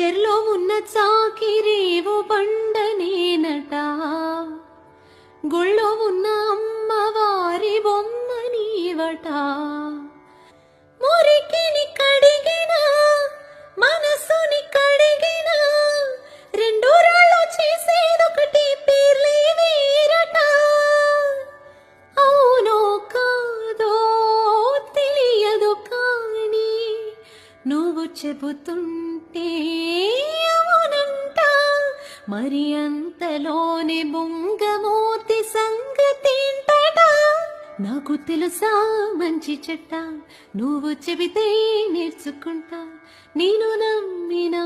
చెర్లో ఉన్న చాకిరేవు బండనేనట, గుళ్ళో ఉన్న అమ్మవారి బొమ్మ నీవట. మురికిని కడిగిన మనసుని కడిగిన రెండు రాళ్ళు చేసేదొకటి పేర్లే వేరట. అవునో కాదో తెలియదు కానీ నువ్వు చెబుతుంటే అవునంట. మరి అంతలోనే బొంగమూతి సంగతేంటట. నాకు తెలుసా మంచి చెట్ట, నువ్వు చెబితే నేర్చుకుంటా. నేను నమ్మిన